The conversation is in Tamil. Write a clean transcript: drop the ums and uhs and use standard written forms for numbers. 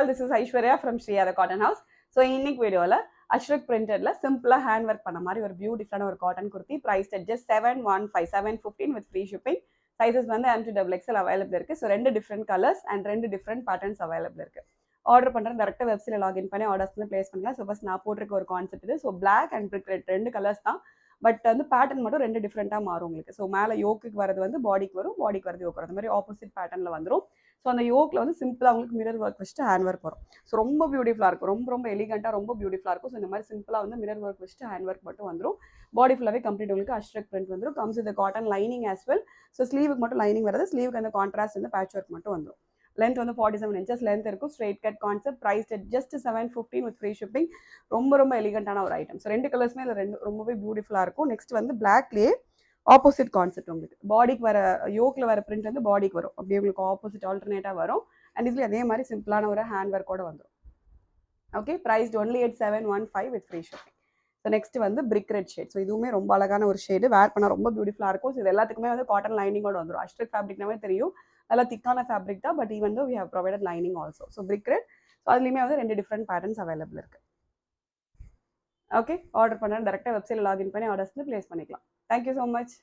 This is Aishwarya from Shriya the Cotton House. So இன்னைக்கு வீடியோல அஷ்ரக் பிரிண்டட்ல சிம்பிளா ஹேண்ட் ஒர்க் பண்ண மாதிரி ஒரு பியூட்டிஃபுல்லான ஒரு cotton kurti price at just 715 with free shipping. Sizes வந்து M to XXL அவைலபிள் இருக்கு. ஸோ ரெண்டு டிஃப்ரெண்ட் கலர்ஸ் அண்ட் ரெண்டு டிஃப்ரெண்ட் பேட்டர்ன்ஸ் அவைலபிள் இருக்கு. ஆர்டர் பண்ணுறது டேரக்டாக வெப்சைட்ல லாகின் பண்ணி ஆர்டர்ஸ் வந்து பிளேஸ் பண்ணலாம். ஸோ ஃபர்ஸ்ட் நான் போட்டிருக்க ஒரு கான்செப்ட் இது. So black and brick red ரெண்டு கலர்ஸ் தான், பட் வந்து பேட்டர்ன் மட்டும் ரெண்டு டிஃப்ரெண்ட்டாக மாறும் உங்களுக்கு. ஸோ மேலே யோக்குக்கு வரது வந்து பாடிக்கு வரும், பாடிக்கு வரது யோக்கு வரும், அந்த மாதிரி ஆப்போசிட் பேட்டர்னில் வந்துடும். ஸோ அந்த யோக்கில் வந்து சிம்பிளாக உங்களுக்கு மிரர் ஒர்க் வச்சுட்டு ஹேண்ட் ஒர்க் வரும். ஸோ ரொம்ப பியூட்டிஃபுல்லாக இருக்கும், ரொம்ப ரொம்ப எலிகண்ட்டாக ரொம்ப பியூட்டிஃபுல்லாக இருக்கும். ஸோ இந்த மாதிரி சிம்பிளாக வந்து மிரர் ஒர்க் வச்சுட்டு ஹேண்ட் ஒர்க் மட்டும் வந்துடும். பாடி ஃபுல்லாகவே கம்ப்ளீட் உங்களுக்கு அஷ்ரக் பிரிண்ட் வந்துடும். Comes with cotton lining as well. So ஸ்லீவுக்கு மட்டும் லைனிங் வருது, ஸ்லீவுக்கு அந்த கான்ட்ராஸ்ட் வந்து பேட்ச் ஒர்க் மட்டும் வந்துடும். லென்த் வந்து 47 inches லென்த் இருக்கும். Straight cut concept, price at just 715 with free shipping. ரொம்ப ரொம்ப எலிகண்டான ஒரு ஐட்டம். ஸோ ரெண்டு கலர்ஸ்மே இதில் ரெண்டு ரொம்பவே பியூட்டிஃபுல்லாக இருக்கும். நெக்ஸ்ட் வந்து பிளாக்லேயே ஆப்போசிட் கான்செப்ட் உங்களுக்கு பாடிக்கு வர யோக்கில் வர பிரிண்ட் வந்து பாடிக்கு வரும், அப்படியே உங்களுக்கு ஆப்போசிட் ஆல்டர்னேட்டாக வரும். அண்ட் இதுல அதே மாதிரி சிம்பிளான ஒரு ஹேண்ட் ஒர்க்கோட வந்துடும். Okay, priced only at 715 with free shipping. So next வந்து பிரிக் ரெட் ஷேட். ஸோ இதுவுமே ரொம்ப அழகான ஒரு ஷேடு, வேர் பண்ணால் ரொம்ப பியூட்டிஃபுல்லாக இருக்கும். ஸோ இது எல்லாத்துக்குமே வந்து காட்டன் லைனிங்கோட வந்துடும். அஷ்ரக் ஃபேப்ரிக்னாவே தெரியும், நல்லா திக்கான ஃபேப்ரிக் தான், but even though we have provided lining also. So brick red. So அதுலேயுமே வந்து ரெண்டு டிஃப்ரெண்ட் பேட்டர்ன்ஸ் அவைலபிள் இருக்கு. ஓகே, ஆர்டர் பண்ணால் டேரெக்டாக வெப்சைட்டில் லாகின் பண்ணி ஆர்டர்ஸ் வந்து பிளேஸ் பண்ணிக்கலாம். Thank you so much.